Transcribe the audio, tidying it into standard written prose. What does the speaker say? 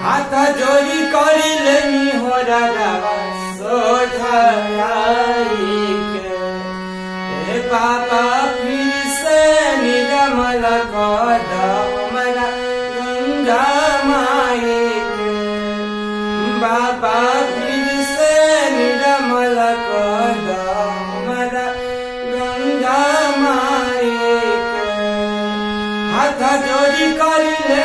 हाथ जोड़ी करिले निहोरा रावा सोझाइके हे बाबा फिर से निर्मल कर हमरा गंगा माई के बाबा फिर से निर्मल कर हमरा गंगा माई के हाथ जोड़ी करिले